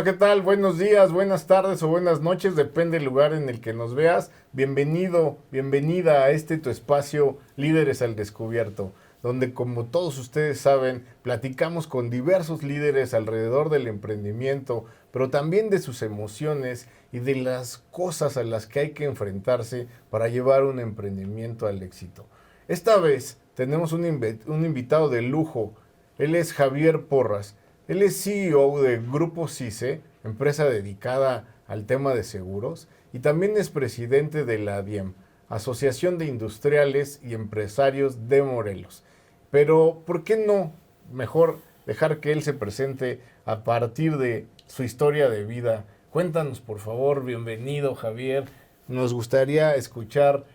Hola, ¿qué tal? Buenos días, buenas tardes o buenas noches, depende del lugar en el que nos veas. Bienvenido, bienvenida a tu espacio Líderes al Descubierto, donde como todos ustedes saben, platicamos con diversos líderes alrededor del emprendimiento, pero también de sus emociones y de las cosas a las que hay que enfrentarse para llevar un emprendimiento al éxito. Esta vez tenemos un invitado de lujo. Él es Javier Porras. Él es CEO de Grupo CICE, empresa dedicada al tema de seguros, y también es presidente de la ADIEM, Asociación de Industriales y Empresarios de Morelos. Pero, ¿por qué no mejor dejar que él se presente a partir de su historia de vida? Cuéntanos, por favor, bienvenido, Javier. Nos gustaría escuchar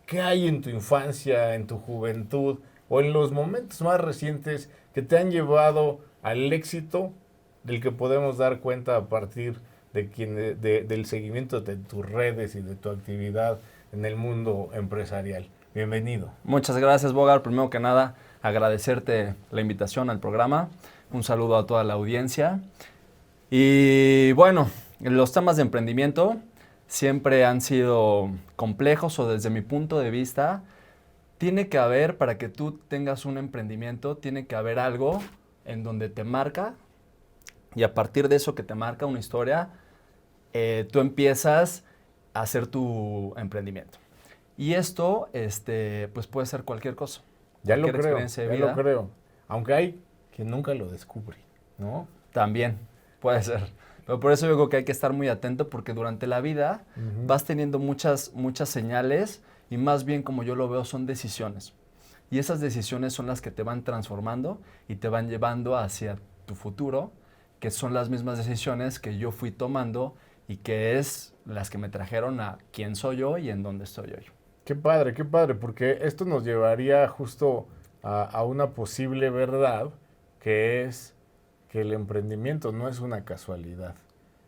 qué hay en tu infancia, en tu juventud o en los momentos más recientes que te han llevado al éxito del que podemos dar cuenta a partir del seguimiento de tus redes y de tu actividad en el mundo empresarial. Bienvenido. Muchas gracias, Bogar. Primero que nada, agradecerte la invitación al programa. Un saludo a toda la audiencia. Y bueno, los temas de emprendimiento siempre han sido complejos o desde mi punto de vista, tiene que haber, para que tú tengas un emprendimiento, tiene que haber algo en donde te marca y a partir de eso que te marca una historia, tú empiezas a hacer tu emprendimiento. Y esto, pues puede ser cualquier cosa. Ya lo Cualquier creo, experiencia de ya vida. lo creo. Aunque hay quien nunca lo descubre, ¿no? También, puede ser. Pero por eso yo digo que hay que estar muy atento porque durante la vida vas teniendo muchas señales y más bien como yo lo veo son decisiones. Y esas decisiones son las que te van transformando y te van llevando hacia tu futuro, que son las mismas decisiones que yo fui tomando y que es las que me trajeron a quién soy yo y en dónde estoy hoy. Qué padre, porque esto nos llevaría justo a una posible verdad, que es que el emprendimiento no es una casualidad,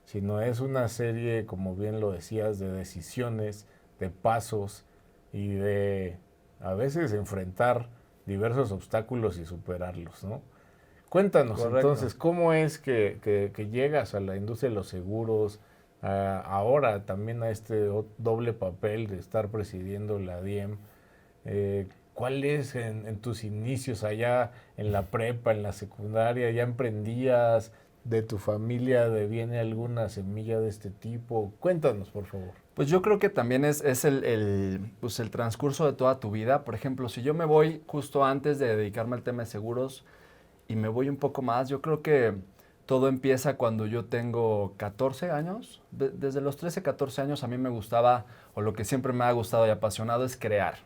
sino es una serie, como bien lo decías, de decisiones, de pasos y de a veces enfrentar diversos obstáculos y superarlos, ¿no? Cuéntanos. Correcto. Entonces, ¿cómo es que llegas a la industria de los seguros, ahora también a doble papel de estar presidiendo la DIEM? ¿Cuál es en tus inicios allá en la prepa, en la secundaria? ¿Ya emprendías? ¿De tu familia viene alguna semilla de este tipo? Cuéntanos, por favor. Pues yo creo que también es pues el transcurso de toda tu vida. Por ejemplo, si yo me voy justo antes de dedicarme al tema de seguros y me voy un poco más, yo creo que todo empieza cuando yo tengo 14 años. Desde los 13, 14 años a mí me gustaba, o lo que siempre me ha gustado y apasionado es crear.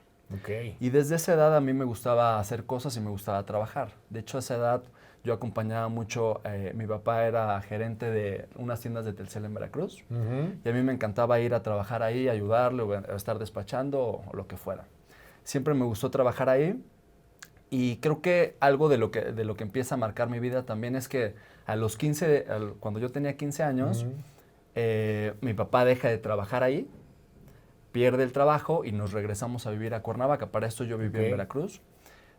Okay. Y desde esa edad a mí me gustaba hacer cosas y me gustaba trabajar. De hecho, a esa edad yo acompañaba mucho, mi papá era gerente de unas tiendas de Telcel en Veracruz, y a mí me encantaba ir a trabajar ahí, ayudarle, o a estar despachando o lo que fuera. Siempre me gustó trabajar ahí y creo que algo de lo que empieza a marcar mi vida también es que a los 15, cuando yo tenía 15 años, mi papá deja de trabajar ahí, pierde el trabajo y nos regresamos a vivir a Cuernavaca. Para esto yo vivía en Veracruz.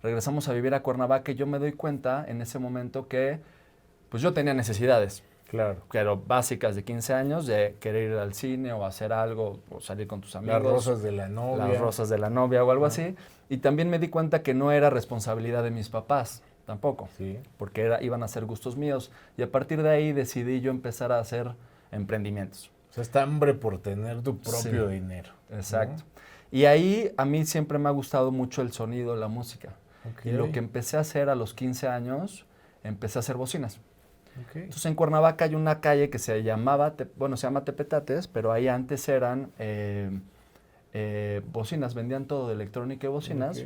Regresamos a vivir a Cuernavaca y yo me doy cuenta en ese momento que pues yo tenía necesidades. Claro, básicas de 15 años, de querer ir al cine o hacer algo, o salir con tus amigos. Las rosas de la novia. Las rosas de la novia o algo así. Y también me di cuenta que no era responsabilidad de mis papás, tampoco. Sí. Porque iban a ser gustos míos. Y a partir de ahí decidí yo empezar a hacer emprendimientos. O sea, esta hambre por tener tu propio dinero. Exacto. ¿No? Y ahí a mí siempre me ha gustado mucho el sonido, la música. Y lo que empecé a hacer a los 15 años, empecé a hacer bocinas. Entonces en Cuernavaca hay una calle que se llama Tepetates, pero ahí antes eran bocinas, vendían todo de electrónica y bocinas.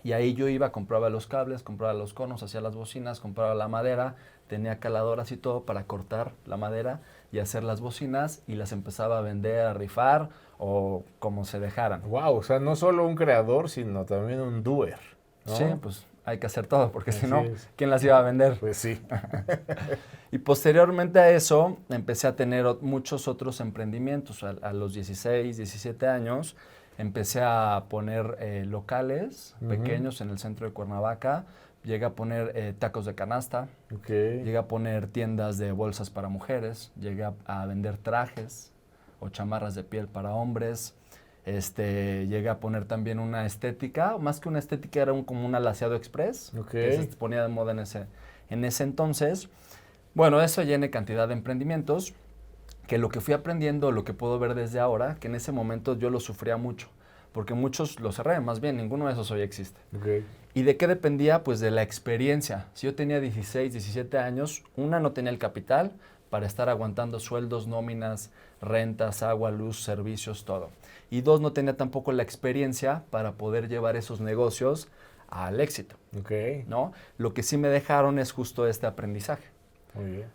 Y ahí yo iba, compraba los cables, compraba los conos, hacía las bocinas, compraba la madera, tenía caladoras y todo para cortar la madera y hacer las bocinas y las empezaba a vender, a rifar o como se dejaran. Wow, o sea, no solo un creador, sino también un doer, ¿no? Sí, pues hay que hacer todo, porque si no, ¿quién las iba a vender? Pues sí. Y posteriormente a eso, empecé a tener muchos otros emprendimientos. A los 16, 17 años, empecé a poner locales pequeños en el centro de Cuernavaca llegué a poner tacos de canasta, llegué a poner tiendas de bolsas para mujeres, llegué a vender trajes o chamarras de piel para hombres, llegué a poner también una estética, más que una estética era como un alaciado express, que se ponía de moda en ese entonces. Bueno, eso llena cantidad de emprendimientos, que lo que fui aprendiendo, lo que puedo ver desde ahora, que en ese momento yo lo sufría mucho, porque muchos lo cerré, más bien, ninguno de esos hoy existe. ¿Y de qué dependía? Pues de la experiencia. Si yo tenía 16, 17 años, no tenía el capital para estar aguantando sueldos, nóminas, rentas, agua, luz, servicios, todo. Y 2, no tenía tampoco la experiencia para poder llevar esos negocios al éxito. ¿No? Lo que sí me dejaron es justo este aprendizaje. Muy bien.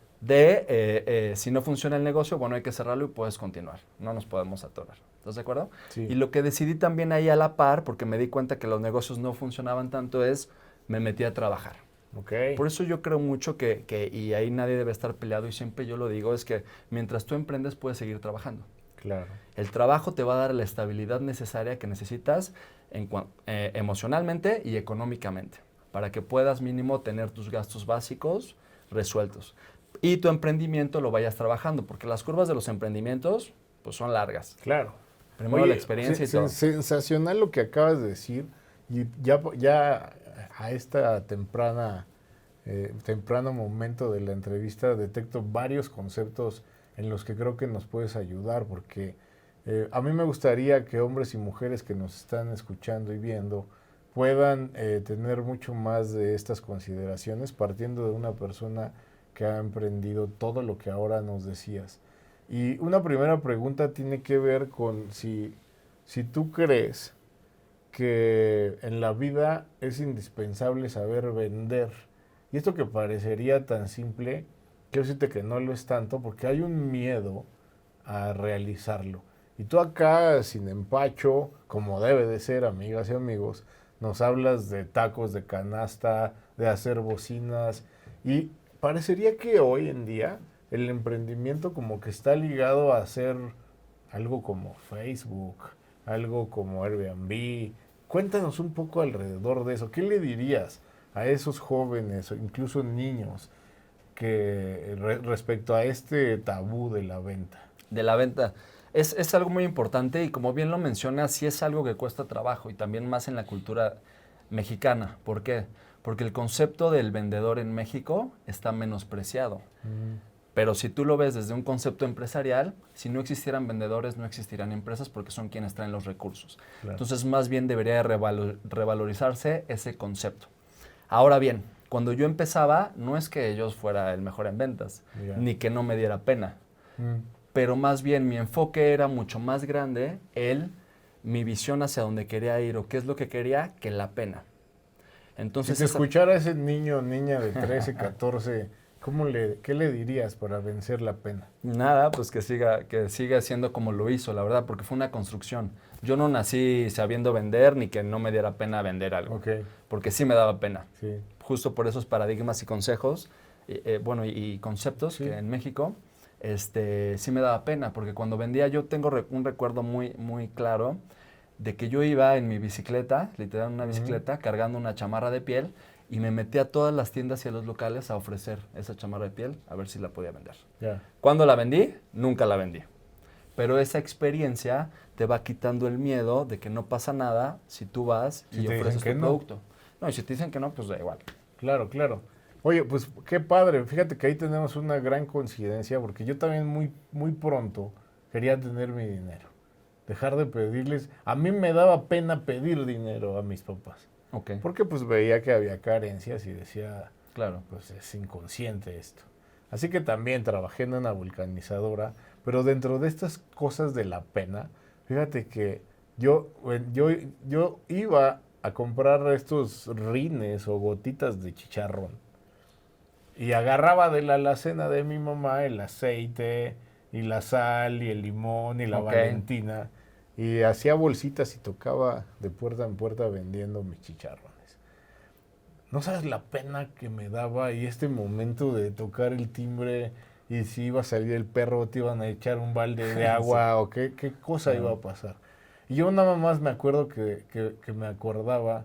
Si no funciona el negocio, bueno, hay que cerrarlo y puedes continuar. No nos podemos atorar. ¿Estás de acuerdo? Sí. Y lo que decidí también ahí a la par, porque me di cuenta que los negocios no funcionaban tanto, me metí a trabajar. Por eso yo creo mucho y ahí nadie debe estar peleado, y siempre yo lo digo, es que mientras tú emprendes puedes seguir trabajando. Claro. El trabajo te va a dar la estabilidad necesaria que necesitas emocionalmente y económicamente, para que puedas mínimo tener tus gastos básicos resueltos. Y tu emprendimiento lo vayas trabajando, porque las curvas de los emprendimientos pues son largas. Claro. Primero la experiencia y todo. Sensacional lo que acabas de decir. Y ya a esta temprano momento de la entrevista detecto varios conceptos en los que creo que nos puedes ayudar, porque a mí me gustaría que hombres y mujeres que nos están escuchando y viendo puedan tener mucho más de estas consideraciones partiendo de una persona que ha emprendido todo lo que ahora nos decías. Y una primera pregunta tiene que ver con si tú crees que en la vida es indispensable saber vender. Y esto que parecería tan simple, quiero decirte que no lo es tanto, porque hay un miedo a realizarlo. Y tú acá, sin empacho, como debe de ser, amigas y amigos, nos hablas de tacos de canasta, de hacer bocinas, y parecería que hoy en día el emprendimiento como que está ligado a hacer algo como Facebook, algo como Airbnb. Cuéntanos un poco alrededor de eso. ¿Qué le dirías a esos jóvenes o incluso niños respecto a este tabú de la venta? De la venta. Es algo muy importante y como bien lo mencionas, sí es algo que cuesta trabajo y también más en la cultura mexicana. ¿Por qué? Porque el concepto del vendedor en México está menospreciado. Pero si tú lo ves desde un concepto empresarial, si no existieran vendedores, no existirían empresas porque son quienes traen los recursos. Claro. Entonces, más bien debería revalorizarse ese concepto. Ahora bien, cuando yo empezaba, no es que yo fuera el mejor en ventas, ni que no me diera pena. Pero más bien mi enfoque era mucho más grande, mi visión hacia dónde quería ir o qué es lo que quería, que la pena. Entonces, si te escuchara ese niño o niña de 13, 14, ¿qué le dirías para vencer la pena? Nada, pues que siga haciendo como lo hizo, la verdad, porque fue una construcción. Yo no nací sabiendo vender ni que no me diera pena vender algo, porque sí me daba pena. Sí. Justo por esos paradigmas y consejos, y conceptos que en México sí me daba pena, porque cuando vendía yo tengo un recuerdo muy, muy claro de que yo iba en mi bicicleta, literal una bicicleta, cargando una chamarra de piel, y me metí a todas las tiendas y a los locales a ofrecer esa chamarra de piel a ver si la podía vender. ¿Cuándo la vendí? Nunca la vendí. Pero esa experiencia te va quitando el miedo de que no pasa nada si tú vas y ofreces tu producto. No, y si te dicen que no, pues da igual. Claro, claro. Oye, pues qué padre. Fíjate que ahí tenemos una gran coincidencia, porque yo también muy, muy pronto quería tener mi dinero. Dejar de pedirles. A mí me daba pena pedir dinero a mis papás. Porque pues veía que había carencias y decía, claro, pues es inconsciente esto. Así que también trabajé en una vulcanizadora, pero dentro de estas cosas de la pena, fíjate que yo iba a comprar estos rines o gotitas de chicharrón y agarraba de la alacena de mi mamá el aceite y la sal y el limón y la Valentina y hacía bolsitas y tocaba de puerta en puerta vendiendo mis chicharrones. No sabes la pena que me daba y este momento de tocar el timbre y si iba a salir el perro, te iban a echar un balde de agua o qué cosa iba a pasar. Y yo nada más me acuerdo que me acordaba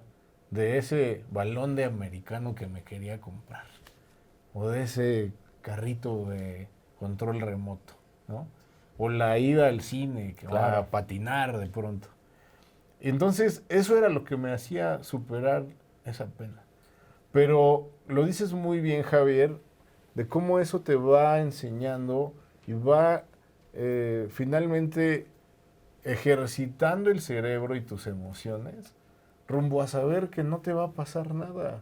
de ese balón de americano que me quería comprar, o de ese carrito de control remoto, ¿no? O la ida al cine, que va a patinar de pronto. Entonces, eso era lo que me hacía superar esa pena. Pero lo dices muy bien, Javier, de cómo eso te va enseñando y va finalmente ejercitando el cerebro y tus emociones rumbo a saber que no te va a pasar nada.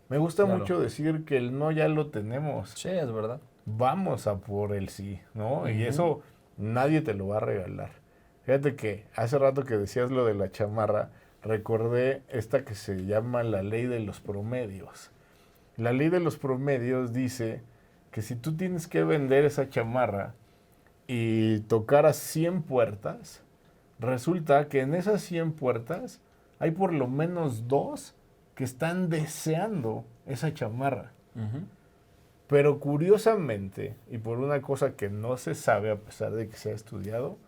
Me gusta mucho decir que el no ya lo tenemos. Sí, es verdad. Vamos a por el sí, ¿no? Y eso nadie te lo va a regalar. Fíjate que hace rato que decías lo de la chamarra, recordé esta que se llama la ley de los promedios. La ley de los promedios dice que si tú tienes que vender esa chamarra y tocar a 100 puertas, resulta que en esas 100 puertas hay por lo menos 2 que están deseando esa chamarra. Pero curiosamente, y por una cosa que no se sabe a pesar de que se ha estudiado,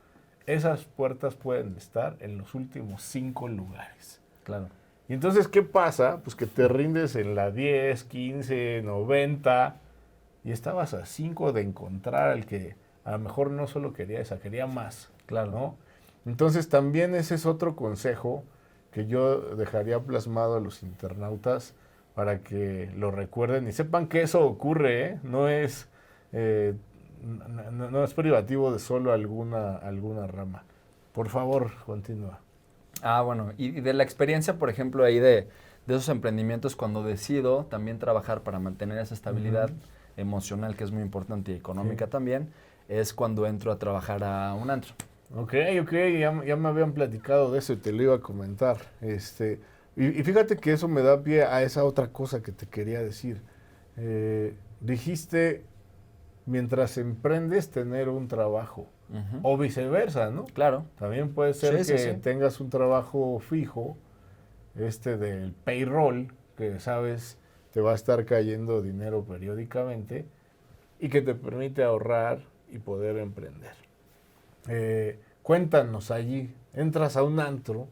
esas puertas pueden estar en los últimos 5 lugares. Claro. Y entonces, ¿qué pasa? Pues que te rindes en la 10, 15, 90 y estabas a 5 de encontrar al que a lo mejor no solo quería esa, quería más. Claro. ¿No? Entonces, también ese es otro consejo que yo dejaría plasmado a los internautas para que lo recuerden y sepan que eso ocurre, ¿eh? No es privativo de solo alguna rama. Por favor, continúa. Bueno, y de la experiencia, por ejemplo, ahí de esos emprendimientos, cuando decido también trabajar para mantener esa estabilidad emocional, que es muy importante, y económica también, es cuando entro a trabajar a un antro. Ok, ya me habían platicado de eso y te lo iba a comentar. Y fíjate que eso me da pie a esa otra cosa que te quería decir. Dijiste, mientras emprendes, tener un trabajo. O viceversa, ¿no? Claro. También puede ser que tengas un trabajo fijo, del payroll, que sabes te va a estar cayendo dinero periódicamente y que te permite ahorrar y poder emprender. Cuéntanos allí, entras a un antro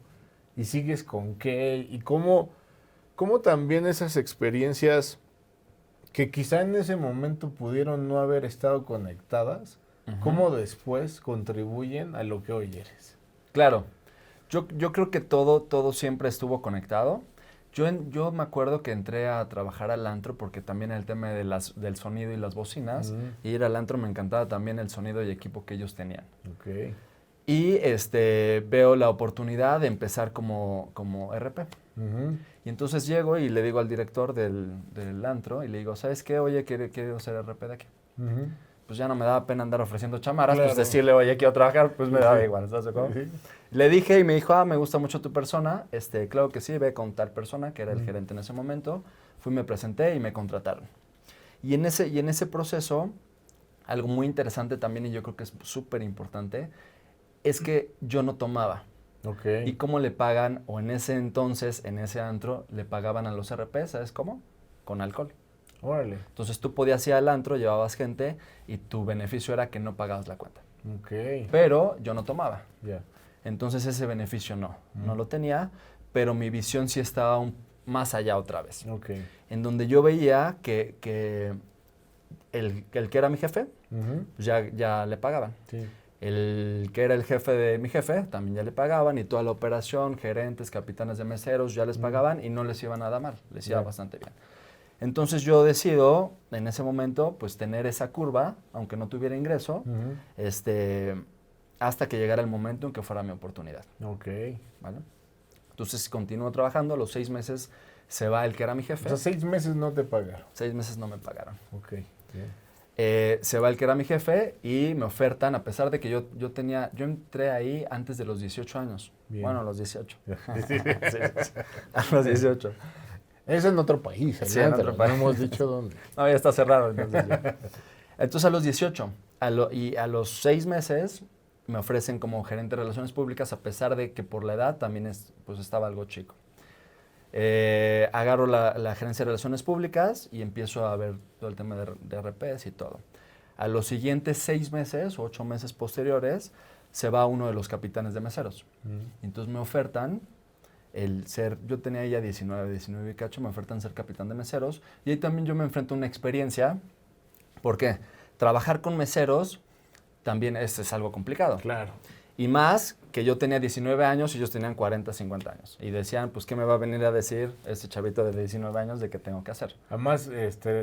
y sigues con qué y cómo también esas experiencias que quizá en ese momento pudieron no haber estado conectadas, cómo después contribuyen a lo que hoy eres. Claro, yo creo que todo siempre estuvo conectado. Yo me acuerdo que entré a trabajar al antro porque también el tema del sonido y las bocinas, y ir al antro me encantaba también el sonido y equipo que ellos tenían. Okay. Y veo la oportunidad de empezar como RP. Y entonces llego y le digo al director del antro y le digo, ¿sabes qué? Oye, quiero ser RP de aquí. Pues ya no me daba pena andar ofreciendo chamarras, pues decirle, oye, quiero trabajar, pues me daba igual, ¿estás de acuerdo? Le dije y me dijo, me gusta mucho tu persona, claro que sí, ve con tal persona, que era el gerente en ese momento. Fui, me presenté y me contrataron. Y en ese proceso, algo muy interesante también, y yo creo que es súper importante, es que yo no tomaba. Okay. ¿Y cómo le pagan? O en ese entonces, en ese antro, le pagaban a los RP, ¿sabes cómo? Con alcohol. Órale. Entonces tú podías ir al antro, llevabas gente y tu beneficio era que no pagabas la cuenta. Okay. Pero yo no tomaba. Yeah. Entonces ese beneficio no lo tenía, pero mi visión sí estaba más allá otra vez. Okay. En donde yo veía que el que era mi jefe, pues ya le pagaban. Sí. El que era el jefe de mi jefe, también ya le pagaban, y toda la operación, gerentes, capitanes de meseros, ya les pagaban y no les iba nada mal, les iba bastante bien. Entonces yo decido, en ese momento, pues tener esa curva, aunque no tuviera ingreso, hasta que llegara el momento en que fuera mi oportunidad. Ok. ¿Vale? Entonces continúo trabajando, a los 6 meses se va el que era mi jefe. O sea, 6 meses no te pagaron. 6 meses no me pagaron. Ok, bien. Se va el que era mi jefe y me ofertan, a pesar de que yo entré ahí antes de los 18 años. Bien. Bueno, a los 18. A los 18. Es en otro país. Sí, en otro país. No hemos dicho dónde. No, ya está cerrado. Entonces a los 18 y a los 6 meses me ofrecen como gerente de relaciones públicas, a pesar de que por la edad también pues estaba algo chico. Agarro la gerencia de relaciones públicas y empiezo a ver todo el tema de RPs y todo. A los siguientes 6 meses o 8 meses posteriores se va uno de los capitanes de meseros. Entonces me ofertan yo tenía ya 19 y cacho, me ofertan ser capitán de meseros, y ahí también yo me enfrento a una experiencia, porque trabajar con meseros también es algo complicado. Claro. Y más que yo tenía 19 años y ellos tenían 40, 50 años. Y decían, pues, ¿qué me va a venir a decir este chavito de 19 años de qué tengo que hacer? Además,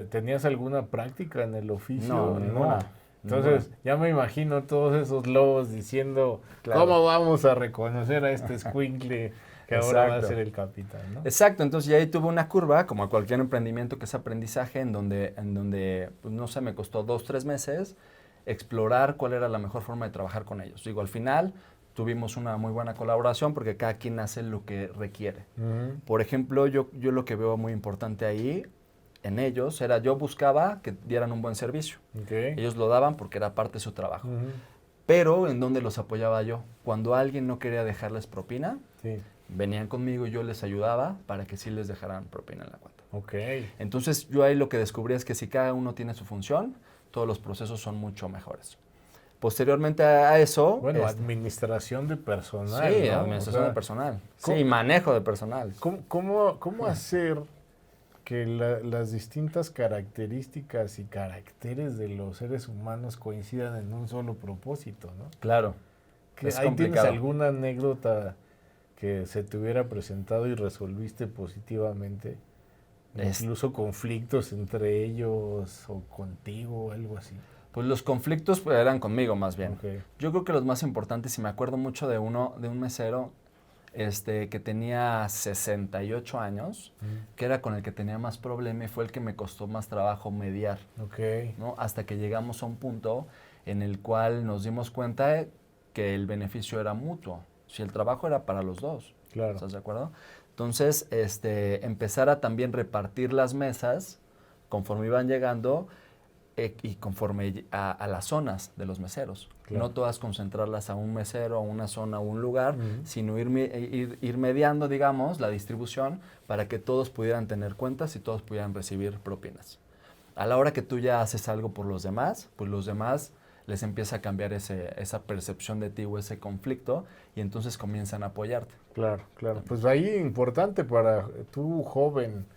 ¿tenías alguna práctica en el oficio? No, ninguna. Entonces, ya me imagino todos esos lobos diciendo, Claro. ¿cómo vamos a reconocer a este escuincle que ahora va a ser el capitán, ¿no? Exacto, entonces ya ahí tuve una curva, como cualquier emprendimiento que es aprendizaje, en donde pues, no sé, me costó 2, 3 meses explorar cuál era la mejor forma de trabajar con ellos. Digo, al final tuvimos una muy buena colaboración porque cada quien hace lo que requiere. Por ejemplo, yo lo que veo muy importante ahí en ellos era yo buscaba que dieran un buen servicio. Ellos lo daban porque era parte de su trabajo. Pero ¿en dónde los apoyaba yo? Cuando alguien no quería dejarles propina, venían conmigo y yo les ayudaba para que sí les dejaran propina en la cuenta. Entonces yo ahí lo que descubrí es que si cada uno tiene su función, todos los procesos son mucho mejores. Posteriormente a eso... Bueno, administración de personal, sí, ¿no? administración de personal. Sí, manejo de personal. ¿Cómo hacer que las distintas características y caracteres de los seres humanos coincidan en un solo propósito, ¿no? Claro. ¿Ahí tienes alguna anécdota que se te hubiera presentado y resolviste positivamente? Incluso conflictos entre ellos o contigo o algo así. Pues los conflictos eran conmigo más bien. Yo creo que los más importantes, y me acuerdo mucho de un mesero que tenía 68 años, que era con el que tenía más problema y fue el que me costó más trabajo mediar. ¿No? Hasta que llegamos a un punto en el cual nos dimos cuenta que el beneficio era mutuo. Si el trabajo era para los dos. Claro. ¿Estás de acuerdo? Entonces, empezar a también repartir las mesas conforme iban llegando y conforme a las zonas de los meseros. Claro. No todas concentrarlas a un mesero, a una zona, a un lugar, sino ir mediando, digamos, la distribución para que todos pudieran tener cuentas y todos pudieran recibir propinas. A la hora que tú ya haces algo por los demás, pues los demás les empieza a cambiar esa percepción de ti o ese conflicto y entonces comienzan a apoyarte. Claro. Pues ahí importante para tú, joven,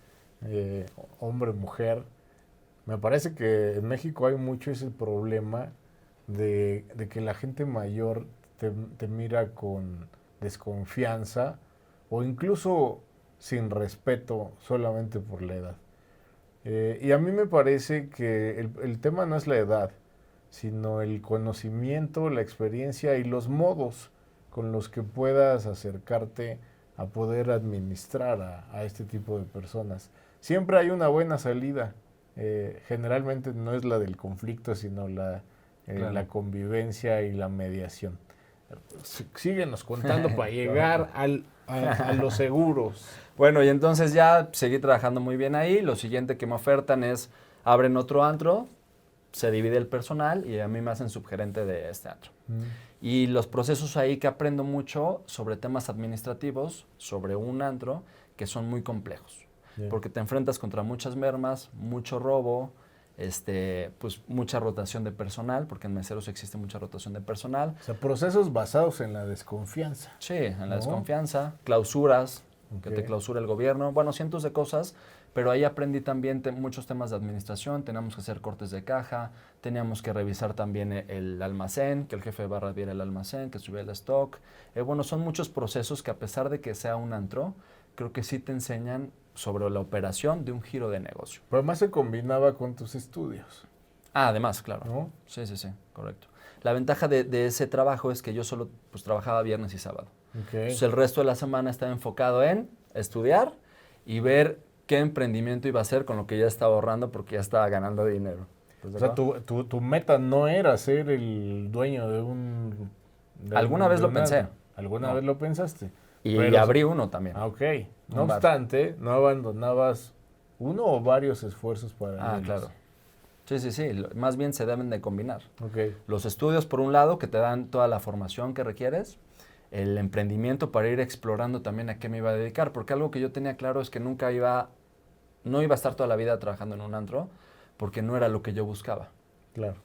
hombre, mujer, me parece que en México hay mucho ese problema de que la gente mayor te mira con desconfianza o incluso sin respeto solamente por la edad. Y a mí me parece que el tema no es la edad, sino el conocimiento, la experiencia y los modos con los que puedas acercarte a poder administrar a este tipo de personas. Siempre hay una buena salida. Generalmente no es la del conflicto, sino la convivencia y la mediación. Síguenos contando para llegar a los seguros. Bueno, y entonces ya seguí trabajando muy bien ahí. Lo siguiente que me ofertan es, abren otro antro, se divide el personal y a mí me hacen subgerente de este antro. Y los procesos ahí que aprendo mucho sobre temas administrativos, sobre un antro, que son muy complejos. Porque te enfrentas contra muchas mermas, mucho robo, pues mucha rotación de personal, porque en meseros existe mucha rotación de personal. O sea, procesos basados en la desconfianza. Sí, en la desconfianza, clausuras, que te clausura el gobierno, bueno, cientos de cosas, pero ahí aprendí también muchos temas de administración, teníamos que hacer cortes de caja, teníamos que revisar también el almacén, que el jefe de barra viera el almacén, que subiera el stock. Bueno, son muchos procesos que a pesar de que sea un antro, creo que sí te enseñan sobre la operación de un giro de negocio. Pero además se combinaba con tus estudios. Además, claro. ¿No? Sí, correcto. La ventaja de ese trabajo es que yo solo pues, trabajaba viernes y sábado. Entonces el resto de la semana estaba enfocado en estudiar y ver qué emprendimiento iba a hacer con lo que ya estaba ahorrando porque ya estaba ganando dinero. O sea, tu meta no era ser el dueño de un... Alguna vez lo pensé. ¿Alguna vez lo pensaste? Y abrí uno también. Ok. No obstante, no abandonabas uno o varios esfuerzos para ellos. Claro. Sí. Más bien se deben de combinar. Okay. Los estudios, por un lado, que te dan toda la formación que requieres. El emprendimiento para ir explorando también a qué me iba a dedicar. Porque algo que yo tenía claro es que no iba a estar toda la vida trabajando en un antro, porque no era lo que yo buscaba. Claro.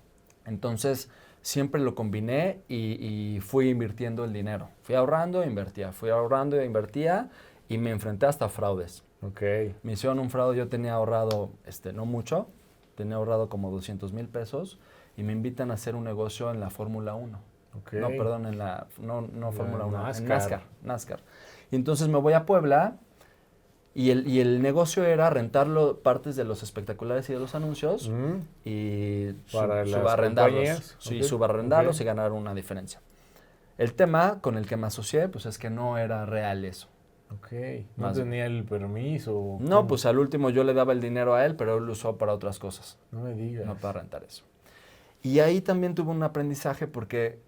Entonces, siempre lo combiné y fui invirtiendo el dinero. Fui ahorrando e invertía, y me enfrenté hasta a fraudes. Ok. Me hicieron un fraude, yo tenía ahorrado, no mucho, tenía ahorrado como 200,000 pesos y me invitan a hacer un negocio en la Fórmula 1. Ok. No, perdón, no Fórmula 1, NASCAR. en NASCAR. Y entonces me voy a Puebla y el negocio era rentarlo partes de los espectaculares y de los anuncios y Para las subarrendarlos. compañías. Sí, Ok. subarrendarlos Ok. y ganar una diferencia. El tema con el que me asocié, pues es que no era real eso. Ok. No Más- tenía el permiso. No, pues al último yo le daba el dinero a él, pero él lo usó para otras cosas, No me digas. no para rentar eso. Y ahí también tuve un aprendizaje porque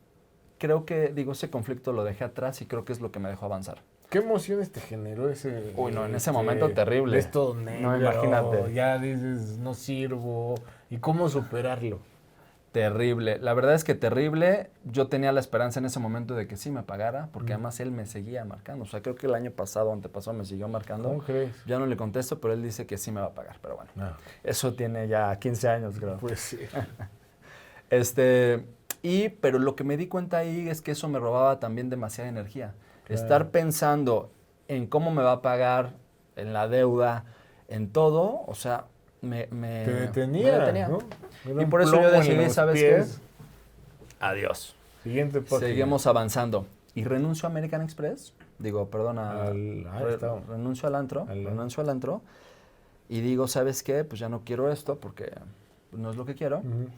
creo que, ese conflicto lo dejé atrás y creo que es lo que me dejó avanzar. ¿Qué emociones te generó ese? Uy, no, en ese momento terrible. Ves todo negro. No, imagínate. Ya dices, no sirvo. ¿Y cómo superarlo? Terrible. La verdad es que terrible. Yo tenía la esperanza en ese momento de que sí me pagara, porque además él me seguía marcando. O sea, creo que el año pasado, antepasado, me siguió marcando. ¿Cómo crees? Ya no le contesto, pero él dice que sí me va a pagar. Pero bueno, No. eso tiene ya 15 años, creo. Pues sí. Pero lo que me di cuenta ahí es que eso me robaba también demasiada energía. Claro. Estar pensando en cómo me va a pagar, en la deuda, en todo, o sea, me Te detenía, ¿no? Era Y un por eso yo plomo en decidí, los ¿sabes pies. qué? Adiós. Siguiente página. Seguimos avanzando. Y renuncio a American Express. Renuncio al antro. Renuncio al antro. Y digo, ¿sabes qué? Pues ya no quiero esto porque no es lo que quiero. Ujú.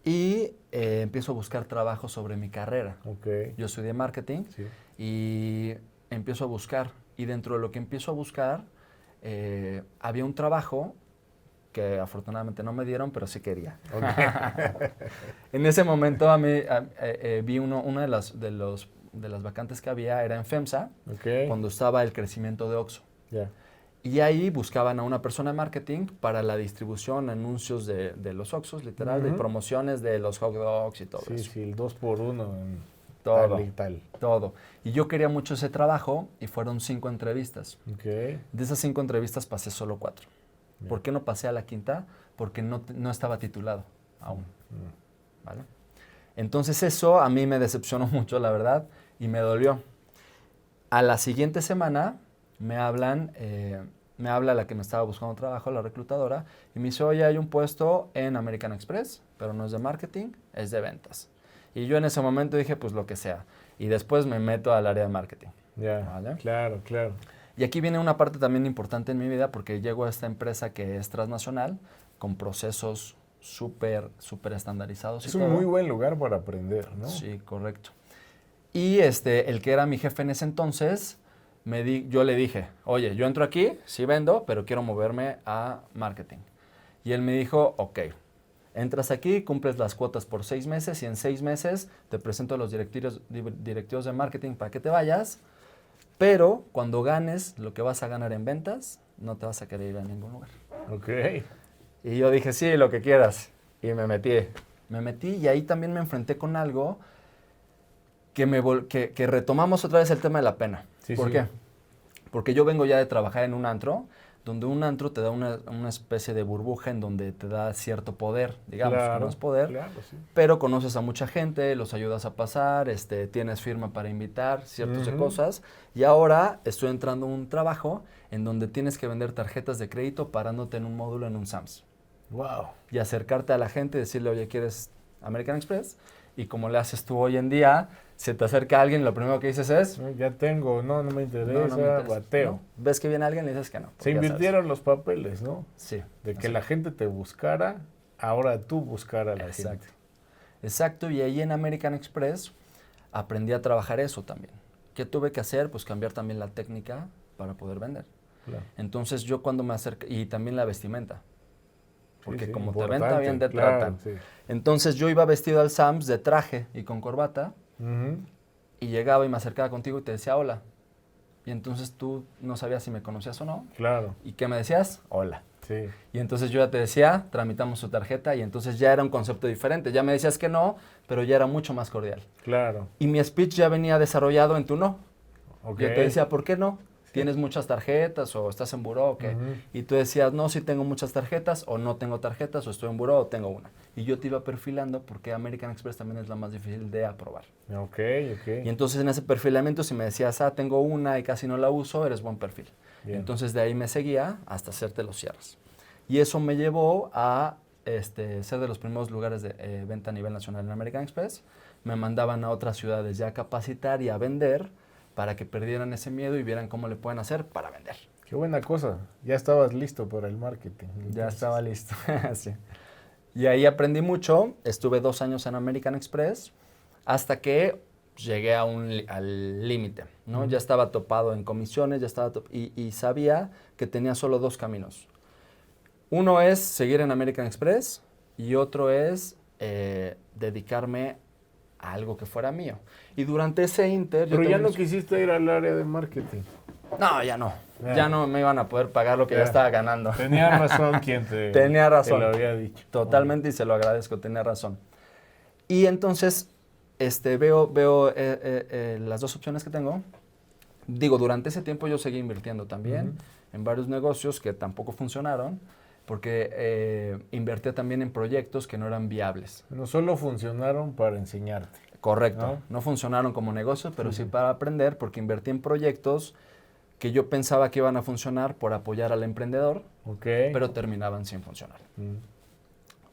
Y empiezo a buscar trabajo sobre mi carrera. Ok. Yo estudié marketing Sí. y empiezo a buscar. Y dentro de lo que empiezo a buscar, había un trabajo que afortunadamente no me dieron, pero sí quería. Ok. En ese momento vi una de las vacantes que había, era en FEMSA, Ok. cuando estaba el crecimiento de Oxxo. Ya. Y ahí buscaban a una persona de marketing para la distribución, anuncios de los Oxxos, literal, de Ujú. promociones de los hot dogs y todo Sí, eso. sí, el 2x1 en Todo. tal y tal. Todo. Y yo quería mucho ese trabajo y fueron 5 entrevistas. Ok. De esas 5 entrevistas pasé solo 4. Bien. ¿Por qué no pasé a la quinta? Porque no estaba titulado aún. Mm. ¿Vale? Entonces eso a mí me decepcionó mucho, la verdad, y me dolió. A la siguiente semana me habla la que me estaba buscando trabajo, la reclutadora, y me dice, oye, hay un puesto en American Express, pero no es de marketing, es de ventas. Y yo en ese momento dije, pues lo que sea. Y después me meto al área de marketing. Ya. ¿Vale? Claro, claro. Y aquí viene una parte también importante en mi vida porque llego a esta empresa que es transnacional, con procesos súper estandarizados. Es y un todo. muy buen lugar para aprender, ¿no? Sí, correcto. Y el que era mi jefe en ese entonces, yo le dije, oye, yo entro aquí, sí vendo, pero quiero moverme a marketing. Y él me dijo, ok, entras aquí, cumples las cuotas por 6 meses y en 6 meses te presento a los directivos de marketing para que te vayas. Pero cuando ganes lo que vas a ganar en ventas, no te vas a querer ir a ningún lugar. Ok. Y yo dije, sí, lo que quieras. Y me metí. Me metí y ahí también me enfrenté con algo que retomamos otra vez el tema de la pena. Sí, ¿Por sí. qué? Porque yo vengo ya de trabajar en un antro, donde un antro te da una especie de burbuja en donde te da cierto poder, digamos, que no es poder. Claro, sí. Pero conoces a mucha gente, los ayudas a pasar, tienes firma para invitar, ciertas Ujú. cosas. Y ahora estoy entrando a un trabajo en donde tienes que vender tarjetas de crédito parándote en un módulo en un Sam's. Wow. Y acercarte a la gente y decirle, oye, ¿quieres American Express? Y como le haces tú hoy en día, se te acerca alguien, lo primero que dices es... Ya tengo, no me interesa, "No, no me interesa". bateo. ¿No? Ves que viene alguien y le dices que no. porque Se ya sabes. invirtieron los papeles, ¿no? Sí. De que así. la gente te buscara, ahora tú buscar a la Exacto. gente. Exacto, y ahí en American Express aprendí a trabajar eso también. ¿Qué tuve que hacer? Pues cambiar también la técnica para poder vender. Claro. Entonces yo cuando me acerqué, y también la vestimenta, porque Sí, como te importante, venta bien te claro, tratan. sí. Entonces yo iba vestido al Sam's de traje y con corbata, Ujú. y llegaba y me acercaba contigo y te decía hola. Y entonces tú no sabías si me conocías o no. Claro, ¿Y qué me decías? Hola. sí. Y entonces yo ya te decía, tramitamos su tarjeta y entonces ya era un concepto diferente. Ya me decías que no, pero ya era mucho más cordial. Claro. Y mi speech ya venía desarrollado en tu no. Ok. Yo te decía, ¿por qué no? ¿tienes muchas tarjetas o estás en buró o qué? Y tú decías, no, sí tengo muchas tarjetas o no tengo tarjetas o estoy en buró o tengo una. Y yo te iba perfilando porque American Express también es la más difícil de aprobar. Ok. Y entonces en ese perfilamiento, si me decías, tengo una y casi no la uso, eres buen perfil. Bien. Entonces de ahí me seguía hasta hacerte los cierres. Y eso me llevó a ser de los primeros lugares de venta a nivel nacional en American Express. Me mandaban a otras ciudades ya a capacitar y a vender para que perdieran ese miedo y vieran cómo le pueden hacer para vender. Qué buena cosa. Ya estabas listo para el marketing. Entonces. Ya estaba listo. Sí. Y ahí aprendí mucho. Estuve 2 años en American Express hasta que llegué al límite, ¿no? Ya estaba topado en comisiones, ya estaba y sabía que tenía solo 2 caminos. Uno es seguir en American Express y otro es dedicarme a algo que fuera mío. Y durante ese inter... Pero ya no quisiste ir al área de marketing. No, ya no. Ya no me iban a poder pagar lo que ya estaba ganando. Tenía razón quien Tenía razón. te lo había dicho. Totalmente, y se lo agradezco, tenía razón. Y entonces veo las 2 opciones que tengo. Digo, durante ese tiempo yo seguí invirtiendo también en varios negocios que tampoco funcionaron, porque invertía también en proyectos que no eran viables. No solo funcionaron para enseñarte. Correcto. No funcionaron como negocios, pero sí para aprender, porque invertí en proyectos que yo pensaba que iban a funcionar por apoyar al emprendedor, pero terminaban sin funcionar.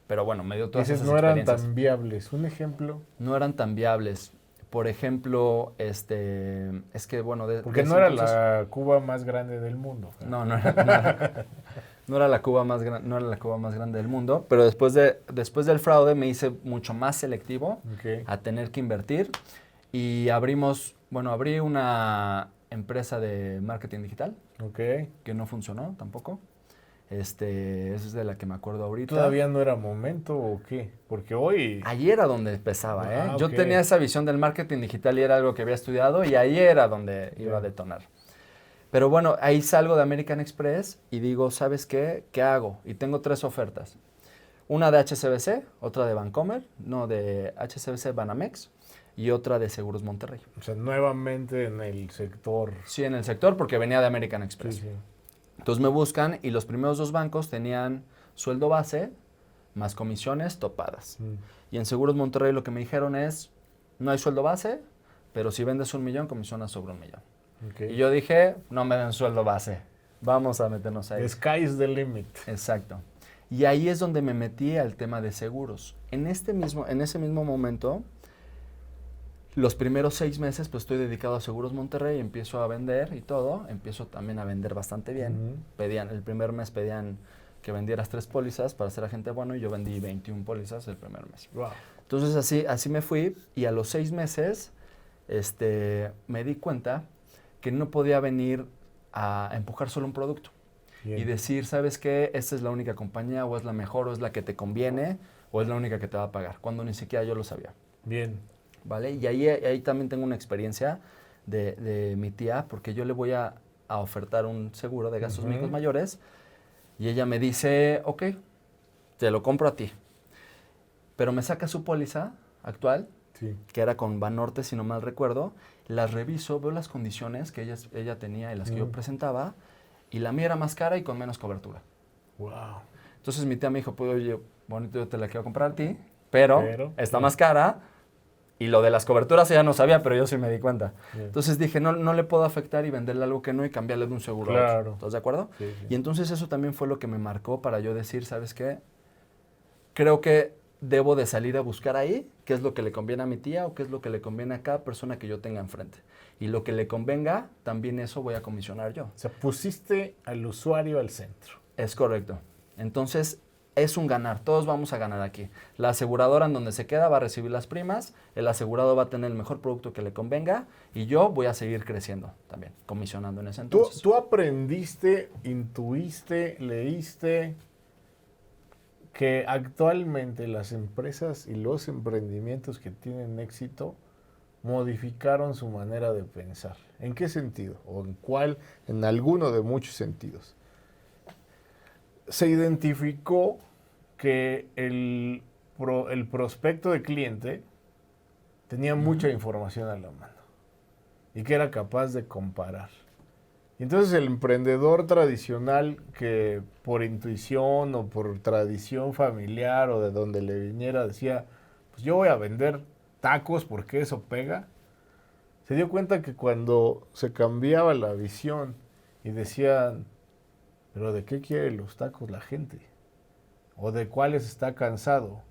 Pero bueno, me dio todas esas experiencias. No eran tan viables. ¿Un ejemplo? No eran tan viables. Por ejemplo, es que bueno... Porque no era la Cuba más grande del mundo. No era la Cuba más grande del mundo, pero después del fraude me hice mucho más selectivo a tener que invertir y abrí una empresa de marketing digital que no funcionó tampoco. Esa es de la que me acuerdo ahorita. ¿Todavía no era momento o qué? Porque hoy... Ahí era donde empezaba, ¿eh? Yo tenía esa visión del marketing digital y era algo que había estudiado y ahí era donde iba a detonar. Pero bueno, ahí salgo de American Express y digo, ¿sabes qué? ¿Qué hago? Y tengo 3 ofertas. Una de HSBC, otra de Bancomer, de HSBC Banamex y otra de Seguros Monterrey. O sea, nuevamente en el sector. Sí, en el sector porque venía de American Express. Sí. Entonces me buscan y los primeros 2 bancos tenían sueldo base más comisiones topadas. Y en Seguros Monterrey lo que me dijeron es, no hay sueldo base, pero si vendes 1 millón, comisionas sobre 1 millón. Y yo dije, no me den sueldo base, vamos a meternos ahí. The sky's the limit. Exacto. Y ahí es donde me metí al tema de seguros. En ese mismo momento, los primeros 6 meses, pues estoy dedicado a Seguros Monterrey, empiezo a vender y todo, empiezo también a vender bastante bien. El primer mes pedían que vendieras 3 pólizas para ser agente bueno y yo vendí 21 pólizas el primer mes. Wow. Entonces así me fui y a los 6 meses me di cuenta que no podía venir a empujar solo un producto. Bien. Y decir, ¿sabes qué? Esta es la única compañía, o es la mejor, o es la que te conviene, o es la única que te va a pagar, cuando ni siquiera yo lo sabía. Bien. ¿Vale? Y ahí también tengo una experiencia de mi tía, porque yo le voy a ofertar un seguro de gastos médicos mayores, y ella me dice, ok, te lo compro a ti. Pero me saca su póliza actual, que era con Banorte, si no mal recuerdo, las reviso, veo las condiciones que ella tenía y las que yo presentaba, y la mía era más cara y con menos cobertura. Wow. Entonces mi tía me dijo, pues oye, bonito, yo te la quiero comprar a ti, pero está más cara, y lo de las coberturas ella no sabía, pero yo sí me di cuenta. Entonces dije, no le puedo afectar y venderle algo que no y cambiarle de un seguro a otro. ¿Estás de acuerdo? Sí. Y entonces eso también fue lo que me marcó para yo decir, ¿sabes qué? Creo que debo de salir a buscar ahí qué es lo que le conviene a mi tía o qué es lo que le conviene a cada persona que yo tenga enfrente. Y lo que le convenga, también eso voy a comisionar yo. O sea, pusiste al usuario al centro. Es correcto. Entonces, es un ganar. Todos vamos a ganar aquí. La aseguradora en donde se queda va a recibir las primas, el asegurado va a tener el mejor producto que le convenga y yo voy a seguir creciendo también, comisionando en ese entonces. ¿Tú aprendiste, intuiste, leíste que actualmente las empresas y los emprendimientos que tienen éxito modificaron su manera de pensar? ¿En qué sentido? ¿O en cuál? En alguno de muchos sentidos. Se identificó que el prospecto de cliente tenía mucha información a la mano y que era capaz de comparar. Y entonces el emprendedor tradicional que por intuición o por tradición familiar o de donde le viniera decía, pues yo voy a vender tacos porque eso pega, se dio cuenta que cuando se cambiaba la visión y decían, pero ¿de qué quiere los tacos la gente? ¿O de cuáles está cansado?